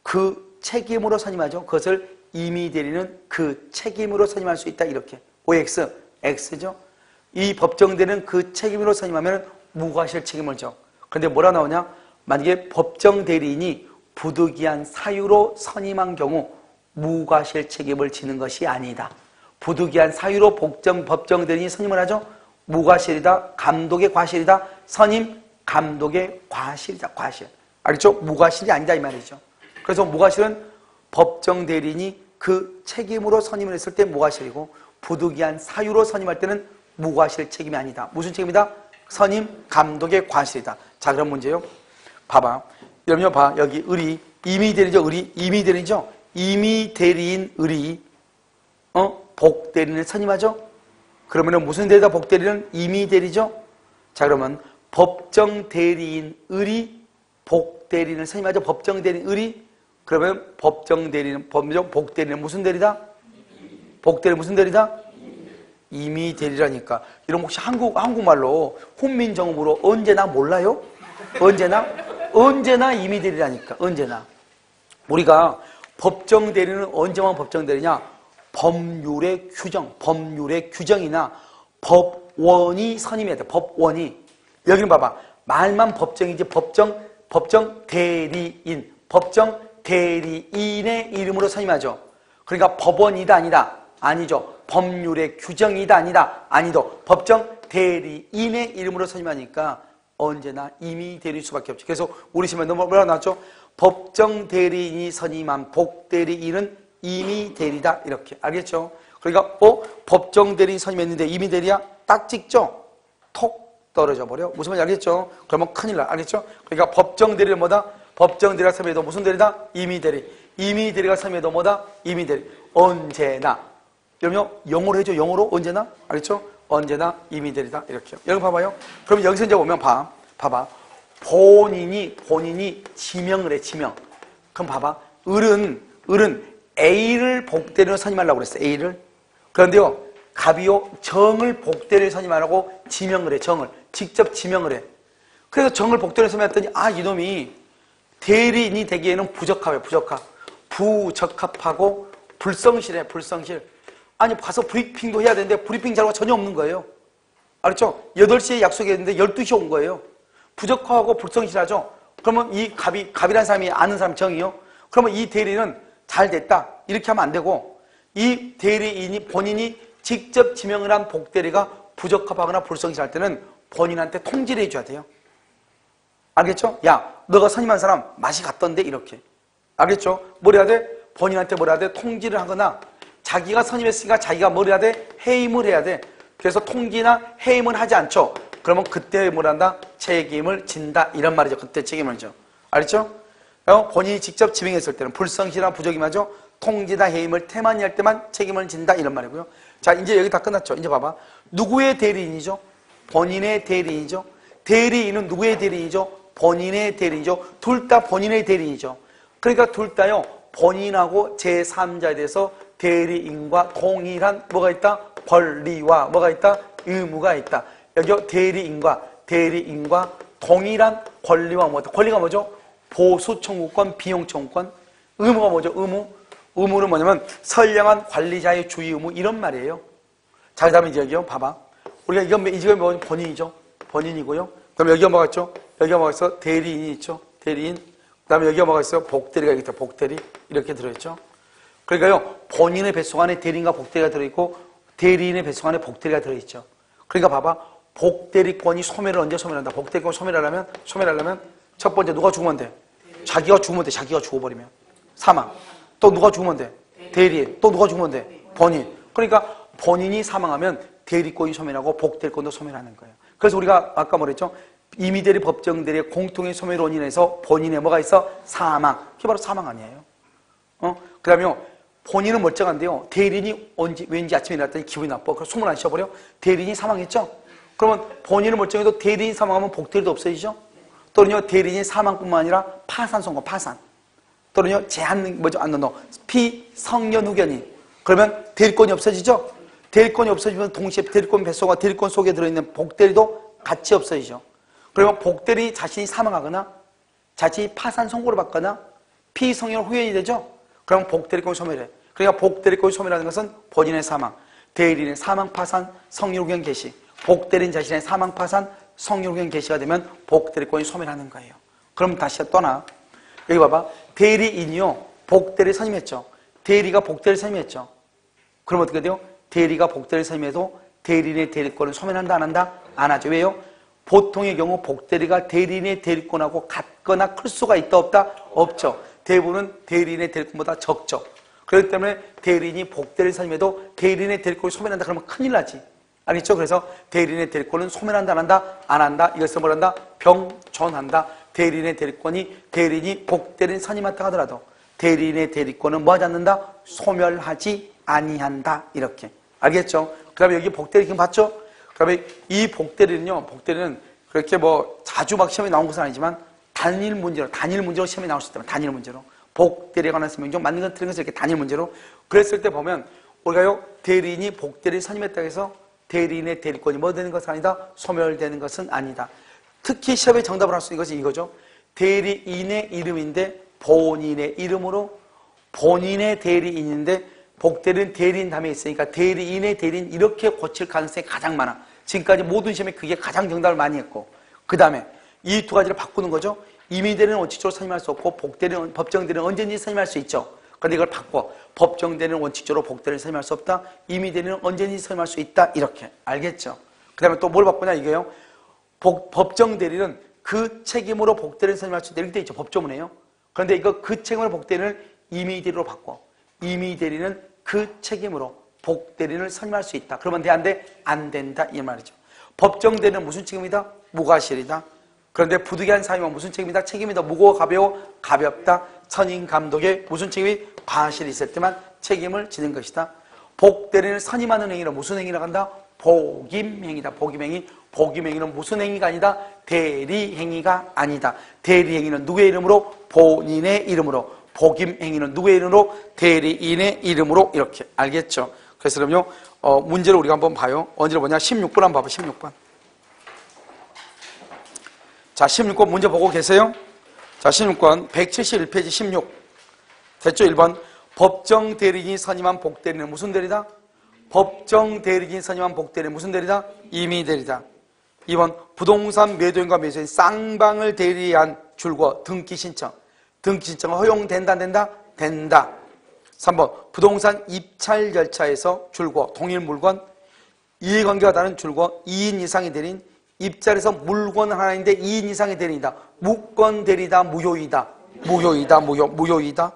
그 책임으로 선임하죠. 그것을 임의대리는 그 책임으로 선임할 수 있다. 이렇게. OX, X죠. 이 법정대리는 그 책임으로 선임하면 무과실 책임을 져. 그런데 뭐라 나오냐? 만약에 법정대리인이 부득이한 사유로 선임한 경우 무과실 책임을 지는 것이 아니다. 부득이한 사유로 법정대리인이 선임을 하죠. 무과실이다. 감독의 과실이다. 선임, 감독의 과실이다. 과실. 알겠죠? 무과실이 아니다 이 말이죠. 그래서 무과실은 법정대리인이 그 책임으로 선임을 했을 때 무과실이고, 부득이한 사유로 선임할 때는 무과실 책임이 아니다. 무슨 책임이다? 선임, 감독의 과실이다. 자, 그럼 문제요. 봐봐. 여러분 봐. 여기 을이 임의대리죠. 임의대리죠. 임의대리인 을이 복대리인을 선임하죠. 그러면 무슨 대리다? 복대리는 임의대리죠. 자, 그러면 법정대리인 을이 복대리인을 선임하죠. 법정대리인 을이. 그러면 복대리는 무슨 대리다? 복대리는 무슨 대리다? 임의대리라니까. 이런 혹시 한국말로 훈민정음으로 언제나 몰라요? 언제나 임의대리라니까. 언제나. 우리가 법정대리는 언제만 법정대리냐? 법률의 규정이나 법원이 선임해야 돼. 법원이. 여기는 봐봐. 말만 법정이지 법정대리인의 이름으로 선임하죠. 그러니까 법원이다 아니다? 아니죠. 법률의 규정이다 아니다? 아니죠. 법정대리인의 이름으로 선임하니까 언제나 임의대리일 수밖에 없죠. 그래서 우리 시험에 뭐라고 나왔죠? 법정대리인이 선임한 복대리인은 임의대리다 이렇게. 알겠죠? 그러니까 법정대리인 선임했는데 임의대리야? 딱 찍죠? 톡 떨어져 버려. 무슨 말인지 알겠죠? 그러면 큰일 나. 알겠죠? 그러니까 법정대리는 뭐다? 법정대리라 선임해도 무슨 대리다? 임의대리. 이미 대리가 선임해도 뭐다? 이미 대리. 언제나. 여러분 영어로 해줘. 영어로 언제나. 알겠죠? 언제나 이미 대리다. 이렇게요. 여러분 봐봐요. 그럼 여기서 이제 보면 봐봐. 본인이 지명을 해. 지명. 그럼 봐봐. 을은 A를 복대리로 선임하려고 그랬어. A를. 그런데요. 갑이요. 정을 복대리로 선임하라고 지명을 해. 정을. 직접 지명을 해. 그래서 정을 복대리로 선임했더니 이놈이 대리인이 되기에는 부적합해. 부적합하고 불성실해. 불성실. 아니 가서 브리핑도 해야 되는데 브리핑 자료가 전혀 없는 거예요. 알았죠? 8시에 약속했는데 12시에 온 거예요. 부적합하고 불성실하죠? 그러면 이 갑이라는 사람이 아는 사람 정이요? 그러면 이 대리는 잘 됐다. 이렇게 하면 안 되고 이 대리인이 본인이 직접 지명을 한 복대리가 부적합하거나 불성실할 때는 본인한테 통지를 해줘야 돼요. 알겠죠? 야, 너가 선임한 사람 맛이 갔던데 이렇게. 알겠죠? 뭘 해야 돼? 본인한테 뭘 해야 돼? 통지를 하거나 자기가 선임했으니까 자기가 뭘 해야 돼? 해임을 해야 돼. 그래서 통지나 해임을 하지 않죠? 그러면 그때 뭘 한다? 책임을 진다. 이런 말이죠. 그때 책임을 져. 알겠죠? 본인이 직접 지명했을 때는 불성실한 부적임하죠? 통지나 해임을 태만히 할 때만 책임을 진다. 이런 말이고요. 자, 이제 여기 다 끝났죠? 이제 봐봐. 누구의 대리인이죠? 본인의 대리인이죠? 대리인은 누구의 대리인이죠? 본인의 대리인이죠? 둘 다 본인의 대리인이죠. 그러니까 둘 다요. 본인하고 제3자에 대해서 대리인과 동일한 뭐가 있다? 권리와 뭐가 있다? 의무가 있다. 여기요. 대리인과 동일한 권리와 뭐다? 권리가 뭐죠? 보수 청구권, 비용 청구권. 의무가 뭐죠? 의무는 뭐냐면 선량한 관리자의 주의 의무 이런 말이에요. 자, 그다음에 이제 여기요. 봐봐. 우리가 이건 뭐 본인이죠? 본인이고요. 그다음에 여기가 뭐가 있죠? 여기가 뭐가 있어? 대리인이 있죠? 대리인. 그다음에 여기가 뭐가 있어요? 복대리가 있다. 복대리. 이렇게 들어있죠? 그러니까요. 본인의 뱃속 안에 대리인과 복대리가 들어있고 대리인의 뱃속 안에 복대리가 들어있죠. 그러니까 봐봐. 복대리권이 소멸을 언제 소멸한다? 복대리권이 소멸하려면 첫 번째 누가 죽으면 돼? 자기가 죽으면 돼. 자기가 죽어버리면. 사망. 또 누가 죽으면 돼? 대리인. 또 누가 죽으면 돼? 본인. 그러니까 본인이 사망하면 대리권이 소멸하고 복대리권도 소멸하는 거예요. 그래서 우리가 아까 뭐랬죠? 이미대리 법정대리의 공통의 소멸 원인에서 본인의 뭐가 있어? 사망. 그게 바로 사망 아니에요? 그 다음에 본인은 멀쩡한데요. 대리인이 왠지 아침에 일어났더니 기분이 나빠. 그래서 숨을 안 쉬어버려? 대리인이 사망했죠? 그러면 본인은 멀쩡해도 대리인 사망하면 복대리도 없어지죠? 또는요, 대리인 사망뿐만 아니라 파산 선고, 파산. 또는요, 피성년후견인. 그러면 대리권이 없어지죠? 대리권이 없어지면 동시에 대리권 뱃속과 대리권 속에 들어있는 복대리도 같이 없어지죠. 그러면 복대리 자신이 사망하거나 자신이 파산 선고를 받거나 피성년 후견이 되죠? 그러면 복대리권이 소멸해. 그러니까 복대리권이 소멸하는 것은 본인의 사망, 대리인의 사망, 파산, 성년후견 개시. 복대리인 자신의 사망, 파산, 성년후견 개시가 되면 복대리권이 소멸하는 거예요. 그럼 다시 떠나. 여기 봐봐. 대리인이요. 복대리 선임했죠. 대리가 복대리 선임했죠. 그럼 어떻게 돼요? 대리가 복대리 선임해도 대리인의 대리권을 소멸한다 안 한다? 안 하죠. 왜요? 보통의 경우 복대리가 대리인의 대리권하고 같거나 클 수가 있다 없다? 없죠. 대부분은 대리인의 대리권보다 적죠. 그렇기 때문에 대리인이 복대리를 선임해도 대리인의 대리권을 소멸한다 그러면 큰일 나지. 알겠죠? 그래서 대리인의 대리권은 소멸한다 안 한다? 안 한다. 이것을 뭐란다? 병존한다. 대리인의 대리권이 대리인이 복대리인 선임했다 하더라도 대리인의 대리권은 뭐하지 않는다? 소멸하지 아니한다. 이렇게. 알겠죠? 그 다음에 여기 복대리 지금 봤죠? 그 다음에 이 복대리는요, 복대리는 그렇게 뭐 자주 막 시험에 나온 것은 아니지만 단일 문제로 시험에 나올 수 있다면 단일 문제로. 복대리에 관한 설명 중 맞는 건 틀린 것을 이렇게 단일 문제로. 그랬을 때 보면 우리가요, 대리인이 복대리를 선임했다고 해서 대리인의 대리권이 뭐 되는 것은 아니다? 소멸되는 것은 아니다. 특히 시험에 정답을 할 수 있는 것이 이거죠. 대리인의 이름인데 본인의 이름으로 본인의 대리인인데 복대리는 대리인 다음에 있으니까 대리인의 대리인 이렇게 고칠 가능성이 가장 많아. 지금까지 모든 시험에 그게 가장 정답을 많이 했고 그 다음에 이 두 가지를 바꾸는 거죠. 임의대리는 원칙적으로 선임할 수 없고 법정대리는 언제든지 선임할 수 있죠. 그런데 이걸 바꿔. 법정대리는 원칙적으로 복대리를 선임할 수 없다. 임의대리는 언제든지 선임할 수 있다. 이렇게. 알겠죠? 그 다음에 또 뭘 바꾸냐 이게요. 법정대리는 그 책임으로 복대리를 선임할 수 있다. 이렇게 돼 있죠. 법조문에요. 그런데 이거 그 책임으로 복대리를 임의대리로 바꿔. 임의대리는 그 책임으로 복대리인을 선임할 수 있다. 그러면 돼? 안 돼? 안 된다. 이 말이죠. 법정대리는 무슨 책임이다? 무과실이다. 그런데 부득이한 사유면 무슨 책임이다? 책임이 더 무거워 가벼워? 가볍다. 선임 감독의 무슨 책임이 과실이 있을 때만 책임을 지는 것이다. 복 대리인을 선임하는 행위는 무슨 행위라고 한다? 복임행위다. 복임행위. 복임행위는 무슨 행위가 아니다? 대리행위가 아니다. 대리행위는 누구의 이름으로? 본인의 이름으로. 복임행위는 누구의 이름으로? 대리인의 이름으로. 이렇게 알겠죠? 그래서 그럼요 문제를 우리가 한번 봐요. 언제를 보냐? 16번 한번 봐봐. 16번. 자, 16번 문제 보고 계세요? 자, 16번 171페이지 16 됐죠? 1번 법정 대리인이 선임한 복대리는 무슨 대리다? 법정 대리인이 선임한 복대리는 무슨 대리다? 임의 대리다. 2번 부동산 매도인과 매수인 쌍방을 대리한 줄과 등기 신청. 등기 신청은 허용된다 안 된다? 된다. 3번 부동산 입찰 절차에서 줄과 동일 물건 이해관계가 다른 줄과 2인 이상의 대리인 입찰에서 물건 하나인데 2인 이상의 대리인이다. 무권 대리다 무효이다. 무효이다. 무효이다.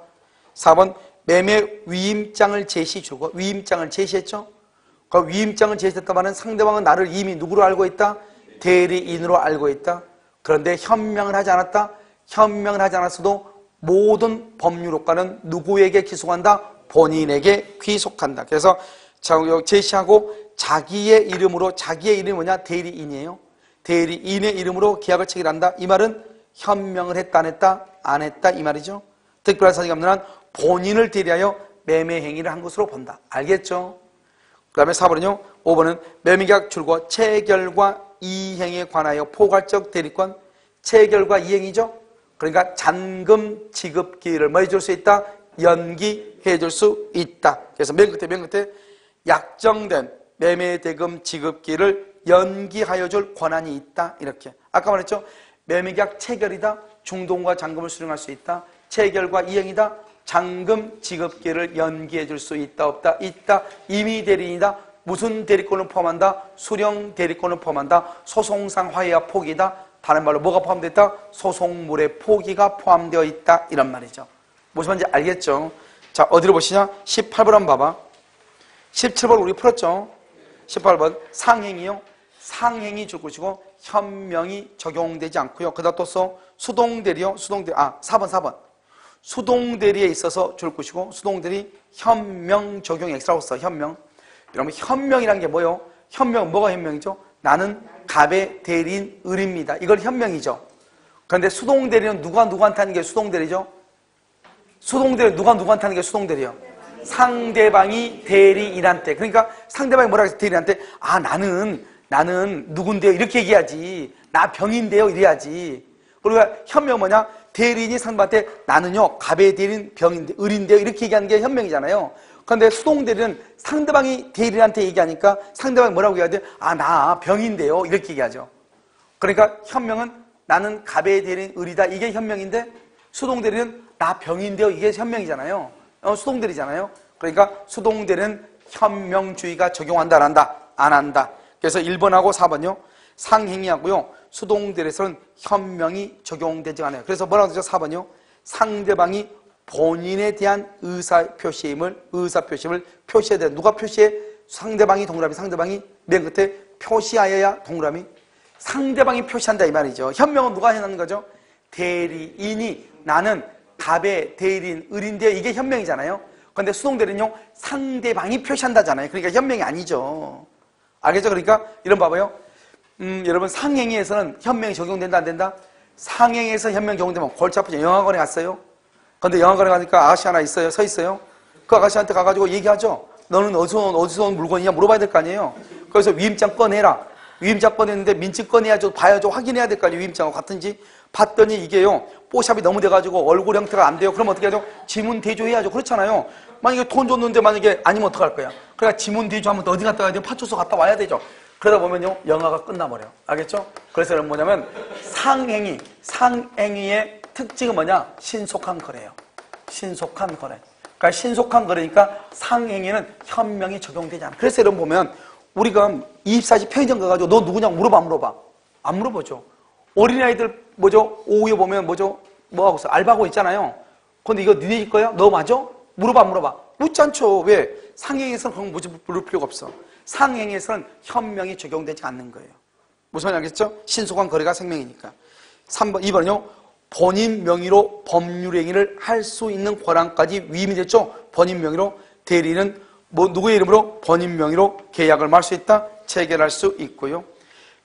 4번 매매 위임장을 제시 줄과 위임장을 제시했죠. 그 위임장을 제시했단 말은 상대방은 나를 이미 누구로 알고 있다? 대리인으로 알고 있다. 그런데 현명을 하지 않았다. 현명을 하지 않았어도 모든 법률효과는 누구에게 기속한다? 본인에게 귀속한다. 그래서 제시하고 자기의 이름으로, 자기의 이름이 뭐냐? 대리인이에요. 대리인의 이름으로 계약을 체결한다. 이 말은 현명을 했다 안 했다? 안 했다 이 말이죠. 특별한 사정이 없는 한 본인을 대리하여 매매 행위를 한 것으로 본다. 알겠죠? 그 다음에 4번은요. 5번은 매매계약 줄과 체결과 이행에 관하여 포괄적 대리권. 체결과 이행이죠. 그러니까 잔금 지급 기일을 뭐 해줄 수 있다? 연기해 줄 수 있다. 그래서 맨 끝에 약정된 매매 대금 지급 기일을 연기하여 줄 권한이 있다. 이렇게. 아까 말했죠. 매매계약 체결이다. 중동과 잔금을 수령할 수 있다. 체결과 이행이다. 잔금 지급 기일을 연기해 줄 수 있다. 없다. 있다. 임의 대리인이다. 무슨 대리권을 포함한다? 수령 대리권을 포함한다. 소송상 화해와 포기다. 다른 말로 뭐가 포함되어 있다? 소송물의 포기가 포함되어 있다. 이런 말이죠. 무슨 말인지 알겠죠? 자, 어디로 보시냐? 18번 한번 봐봐. 17번 우리 풀었죠? 18번 상행이요. 상행이 줄 것이고 현명이 적용되지 않고요. 그다음 또 수동대리요. 4번. 수동대리에 있어서 줄 것이고 수동대리 현명 적용 X라고 써. 현명. 여러분 현명이란 게 뭐예요? 현명은 뭐가 현명이죠? 나는 갑의 대리인 을입니다. 이걸 현명이죠. 그런데 수동대리는 누가 누구한테 하는 게 수동대리죠? 수동대리 누가 누구한테 하는 게 수동대리요? 상대방이 대리인한테. 그러니까 상대방이 뭐라고 해서 대리인한테 나는 누군데요? 이렇게 얘기하지. 나 병인데요? 이래야지. 그리고 현명 뭐냐? 대리인이 상대방한테 나는요 갑의 대리인 병인데 을인데요? 이렇게 얘기하는 게 현명이잖아요. 그런데 수동대리는 상대방이 대리인한테 얘기하니까 상대방이 뭐라고 얘기해야 돼? 나 병인데요? 이렇게 얘기하죠. 그러니까 현명은 나는 갑의 대리인 을이다. 이게 현명인데 수동대리는 나 병인데요? 이게 현명이잖아요. 수동대리잖아요. 그러니까 수동대리는 현명주의가 적용한다 안 한다? 안 한다. 그래서 1번하고 4번요. 상행위하고요. 수동대리에서는 현명이 적용되지 않아요. 그래서 뭐라고 하죠? 4번요. 상대방이 본인에 대한 의사표시임을 표시해야 돼. 누가 표시해? 상대방이 동그라미, 상대방이 맨 끝에 표시하여야 동그라미. 상대방이 표시한다 이 말이죠. 현명은 누가 해놓는 거죠? 대리인이 나는 갑의 대리인 을인데요. 이게 현명이잖아요. 그런데 수동대리는요 상대방이 표시한다잖아요. 그러니까 현명이 아니죠. 알겠죠? 그러니까 이런 봐봐요. 여러분 상행위에서는 현명이 적용된다 안 된다? 상행위에서 현명 적용되면 골치 아프죠. 영화관에 갔어요. 근데 영화관에 가니까 아가씨 하나 있어요. 서 있어요. 그 아가씨한테 가가지고 얘기하죠. 너는 어디서 온 물건이냐 물어봐야 될 거 아니에요. 그래서 위임장 꺼내라. 위임장 꺼냈는데 민증 꺼내야죠. 봐야죠. 확인해야 될 거 아니에요. 위임장하고 같은지. 봤더니 이게요. 뽀샵이 너무 돼가지고 얼굴 형태가 안 돼요. 그럼 어떻게 하죠? 지문 대조해야죠. 그렇잖아요. 만약에 돈 줬는데 만약에 아니면 어떡할 거야? 그러니까 지문 대조하면 또 어디 갔다 와야 돼요? 파출소 갔다 와야 되죠. 그러다 보면요. 영화가 끝나버려요. 알겠죠? 그래서 여러분 뭐냐면 상행위의 특징은 뭐냐? 신속한 거래예요. 신속한 거래. 그러니까 신속한 거래니까 상행위는 현명이 적용되지 않아. 그래서 여러분 보면 우리가 24시 편의점 가가지고 너 누구냐고 물어봐 안 물어봐? 안 물어보죠. 어린아이들 뭐죠? 오후에 보면 뭐죠? 뭐하고 있어? 알바하고 있잖아요. 근데 이거 니네 집 거야? 너 맞아? 물어봐 안 물어봐? 묻지 않죠. 왜? 상행위에서는 그런 거 물을 필요가 없어. 상행위에서는 현명이 적용되지 않는 거예요. 무슨 말인지 알겠죠? 신속한 거래가 생명이니까. 2번은요. 본인 명의로 법률행위를 할 수 있는 권한까지 위임이 됐죠. 본인 명의로 대리인은 누구의 이름으로? 본인 명의로 계약을 말 수 있다, 체결할 수 있고요.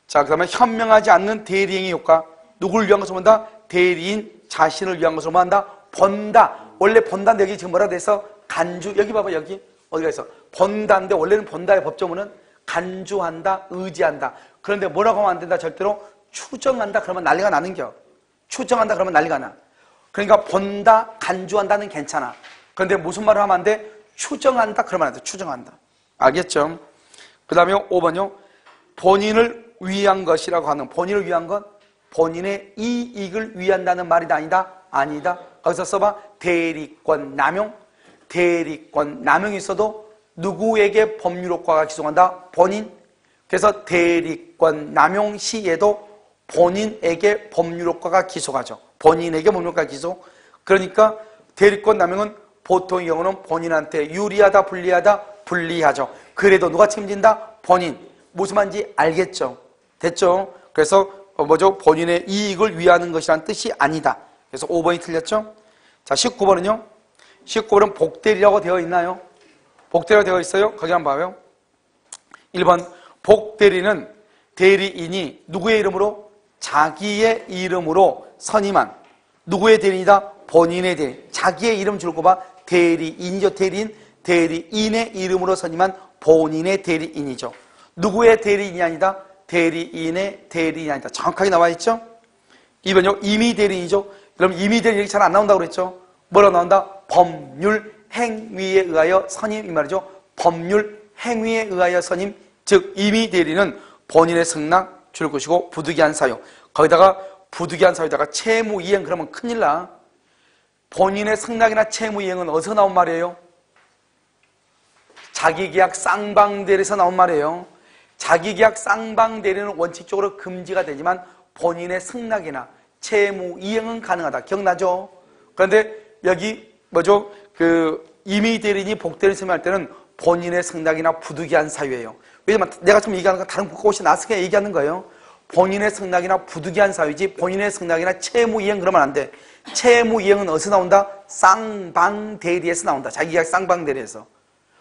자, 그 다음에 현명하지 않는 대리행위 효과. 누구를 위한 것으로 본다? 대리인 자신을 위한 것으로 한다. 번다. 원래 번다인데 여기 지금 뭐라 돼서 간주. 여기 봐봐, 여기 어디가 있어? 번다인데 원래는 번다의 법조문은 간주한다, 의지한다. 그런데 뭐라고 하면 안 된다? 절대로 추정한다 그러면 난리가 나는겨. 추정한다 그러면 난리가 나. 그러니까 본다, 간주한다는 괜찮아. 그런데 무슨 말을 하면 안 돼? 추정한다 그러면 안 돼. 추정한다. 알겠죠? 그 다음에 5번요. 본인을 위한 것이라고 하는, 본인을 위한 것, 본인의 이익을 위한다는 말이다 아니다? 아니다. 거기서 써봐. 대리권 남용. 대리권 남용이 있어도 누구에게 법률효과가 기소한다? 본인. 그래서 대리권 남용 시에도 본인에게 법률효과가 기소가죠. 본인에게 법률효과가 기소. 그러니까 대리권 남용은 보통의 경우는 본인한테 유리하다, 불리하다? 불리하죠. 그래도 누가 책임진다? 본인. 무슨 말인지 알겠죠? 됐죠? 그래서 뭐죠? 본인의 이익을 위하는 것이란 뜻이 아니다. 그래서 5번이 틀렸죠? 자, 19번은요? 19번은 복대리라고 되어 있나요? 복대리라고 되어 있어요? 거기 한번 봐요. 1번 복대리는 대리인이 누구의 이름으로? 자기의 이름으로 선임한 누구의 대리인이다? 본인의 대리인. 자기의 이름 줄고 봐. 대리인이죠. 대리인. 대리인의 이름으로 선임한 본인의 대리인이죠. 누구의 대리인이 아니다? 대리인의 대리인이 아니다. 정확하게 나와 있죠? 2번요. 임의 대리인이죠. 그럼 임의 대리인 이렇게 잘 안 나온다고 그랬죠? 뭐라고 나온다? 법률 행위에 의하여 선임 이 말이죠. 법률 행위에 의하여 선임. 즉 임의 대리는 본인의 승낙 줄 것이고 부득이한 사유. 거기다가 부득이한 사유다가 채무이행 그러면 큰일 나. 본인의 승낙이나 채무이행은 어디서 나온 말이에요? 자기계약 쌍방대리에서 나온 말이에요. 자기계약 쌍방대리는 원칙적으로 금지가 되지만 본인의 승낙이나 채무이행은 가능하다. 기억나죠? 그런데 여기 뭐죠? 임의 대리인이 복대리인 선임할 때는 본인의 승낙이나 부득이한 사유예요. 왜냐면 내가 지금 얘기하는 건 다른 국가고시 나왔으니까 얘기하는 거예요. 본인의 승낙이나 부득이한 사유지 본인의 승낙이나 채무이행 그러면 안 돼. 채무이행은 어디서 나온다? 쌍방대리에서 나온다. 자기계약 쌍방대리에서.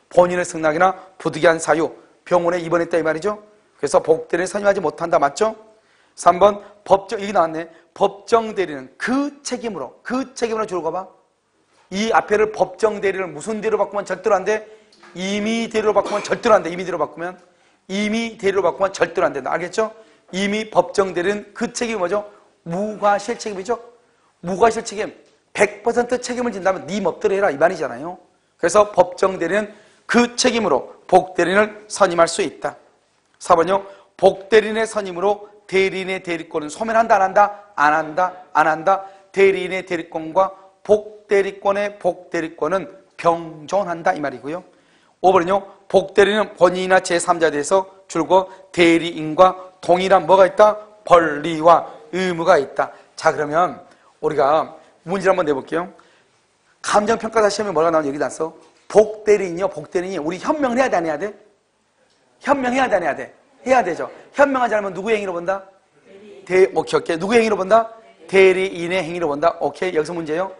본인의 승낙이나 부득이한 사유 병원에 입원했다 이 말이죠. 그래서 복대리인 선임하지 못한다. 맞죠? 3번 법정, 여기 나왔네. 법정대리는 그 책임으로 줄고 봐. 이 앞에를 법정대리를 무슨 대리로 바꾸면 절대로 안 돼? 임의 대리로 바꾸면 절대로 안 돼. 임의 대리로 바꾸면. 임의 대리로 바꾸면 절대로 안 된다. 알겠죠? 임의 법정대리는 그 책임이 뭐죠? 무과실 책임이죠? 무과실 책임. 100% 책임을 진다면 네 멋대로 해라 이 말이잖아요. 그래서 법정대리는 그 책임으로 복대리인을 선임할 수 있다. 4번요. 복대리인의 선임으로 대리인의 대리권은 소멸한다 안 한다? 안 한다. 안 한다. 대리인의 대리권과 복대리권의 복대리권은 병존한다 이 말이고요. 5번은요. 복대리인은 본인이나 제3자에 대해서 줄고 대리인과 동일한 뭐가 있다? 권리와 의무가 있다. 자, 그러면 우리가 문제를 한번 내볼게요. 감정평가사 시험에 뭐가 나오는지 여기 나왔어. 복대리인이요. 복대리인이 우리 현명을 해야 돼 안 해야 돼? 현명해야 돼 안 해야 돼? 해야 되죠. 현명하지 않으면 누구의 행위로 본다? 오케이. 누구의 행위로 본다? 대리인의 행위로 본다. 오케이. 여기서 문제예요.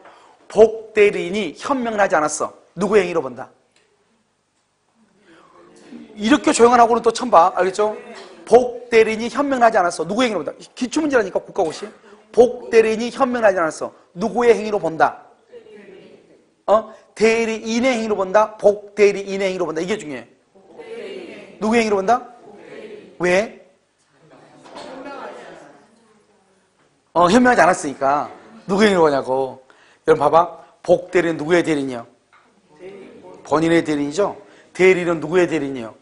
복대리인이 현명을 하지 않았어. 누구의 행위로 본다? 이렇게 조용한 학원은 또 처음 봐. 알겠죠? 복대리인이 현명을 하지 않았어. 누구의 행위로 본다? 기출문제라니까 국가고시. 복대리인이 현명을 하지 않았어. 누구의 행위로 본다? 대리인의 행위로 본다? 복대리인의 행위로 본다. 이게 중요해. 누구의 행위로 본다? 왜? 현명하지 않았으니까. 누구의 행위로 보냐고. 여러분 봐봐. 복대리는 누구의 대리인이요? 본인의 대리인이죠? 대리인은 누구의 대리인이요?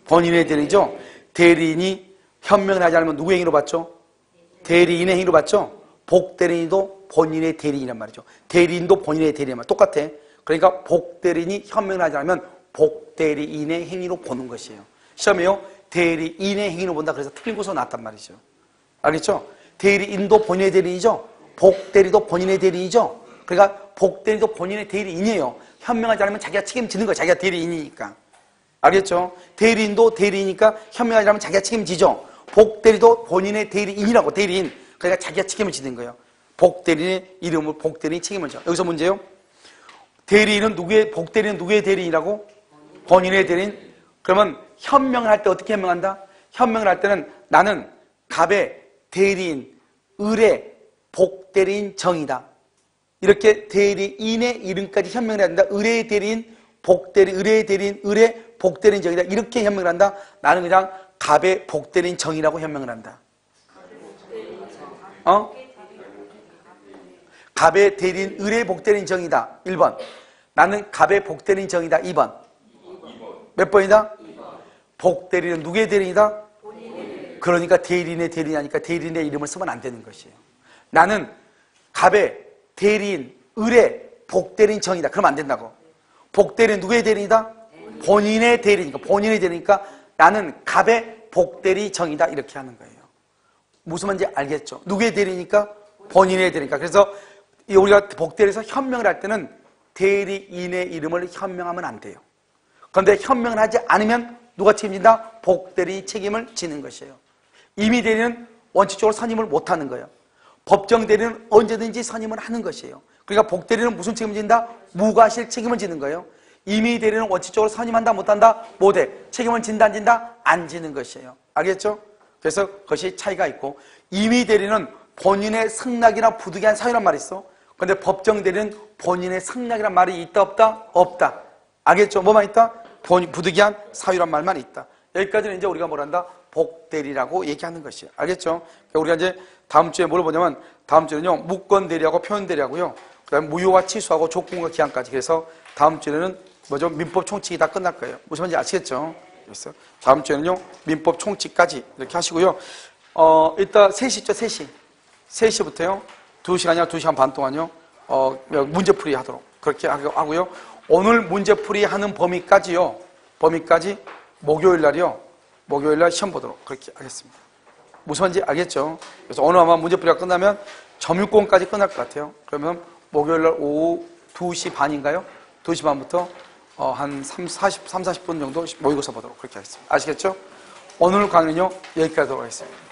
본인의 대리인이죠? 대리인이 현명을 하지 않으면 누구의 행위로 받죠? 대리인의 행위로 받죠? 복대리인도 본인의 대리인이란 말이죠. 대리인도 본인의 대리인 말 똑같아. 그러니까 복대리인이 현명을 하지 않으면 복대리인의 행위로 보는 것이에요. 시험에요. 대리인의 행위로 본다. 그래서 틀린 곳으로 나왔단 말이죠. 알겠죠? 대리인도 본인의 대리인이죠? 복대리도 본인의 대리인이죠? 그러니까 복대리도 본인의 대리인이에요. 현명하지 않으면 자기가 책임지는 거예요. 자기가 대리인이니까. 알겠죠? 대리인도 대리이니까 현명하지 않으면 자기가 책임지죠? 복대리도 본인의 대리인이라고. 대리인. 그러니까 자기가 책임을 지는 거예요. 복대리인의 이름을 복대리인 책임을 져. 여기서 문제요. 대리인은 누구의, 복대리인은 누구의 대리인이라고? 본인의 대리인. 그러면 현명을 할 때 어떻게 현명한다? 현명을 할 때는 나는 갑의 대리인, 을의 복대리인 정이다. 이렇게 대리인의 이름까지 현명을 해야 된다. 을의 대리인, 복대리인, 을의 대리인, 을의 복대리인 정이다. 이렇게 현명을 한다. 나는 그냥 갑의 복대리인 정이라고 현명을 한다. 갑의 대리인, 을의 복대리인 정이다. 1번. 나는 갑의 복대리인 정이다. 2번. 몇 번이다? 복대리인은 누구의 대리인이다? 그러니까 대리인의 대리인이니까 대리인의 이름을 쓰면 안 되는 것이에요. 나는 갑의 대리인, 을의 복대리인 정이다. 그러면 안 된다고. 복대리인 누구의 대리인이다? 본인의 대리니까. 본인의 대리니까 나는 갑의 복대리 정이다. 이렇게 하는 거예요. 무슨 말인지 알겠죠? 누구의 대리니까? 본인의 대리니까. 그래서 우리가 복대리에서 현명을 할 때는 대리인의 이름을 현명하면 안 돼요. 그런데 현명을 하지 않으면 누가 책임진다? 복대리인이 책임을 지는 것이에요. 임의대리는 원칙적으로 선임을 못하는 거예요. 법정대리는 언제든지 선임을 하는 것이에요. 그러니까 복대리는 무슨 책임을 진다? 무과실 책임을 지는 거예요. 임의대리는 원칙적으로 선임한다 못한다? 못해. 책임을 진다 안 진다? 안 지는 것이에요. 알겠죠? 그래서 그것이 차이가 있고, 임의대리는 본인의 승낙이나 부득이한 사유란 말이 있어. 그런데 법정대리는 본인의 승낙이란 말이 있다 없다? 없다. 알겠죠? 뭐만 있다? 부득이한 사유란 말만 있다. 여기까지는 이제 우리가 뭘 한다? 복대리라고 얘기하는 것이에요. 알겠죠? 그러니까 우리가 이제 다음 주에 뭘 보냐면, 다음 주에는요, 무권대리하고 표현대리하고요, 그 다음에 무효와 취소하고 조건과 기한까지. 그래서 다음 주에는 뭐죠? 민법 총칙이 다 끝날 거예요. 무슨 말인지 아시겠죠? 그래서 다음 주에는요, 민법 총칙까지 이렇게 하시고요. 이따 3시죠, 3시. 3시부터요, 2시간이나 2시간 반 동안요, 문제풀이 하도록 그렇게 하고요. 오늘 문제풀이 하는 범위까지 목요일 날이요, 목요일 날 시험 보도록 그렇게 하겠습니다. 무슨 말인지 알겠죠? 그래서 오늘 아마 문제풀이가 끝나면 점유권까지 끝날 것 같아요. 그러면 목요일 날 오후 2시 반인가요? 2시 반부터 한 40분 정도 모의고사 보도록 그렇게 하겠습니다. 아시겠죠? 오늘 강의는요, 여기까지 하도록 하겠습니다.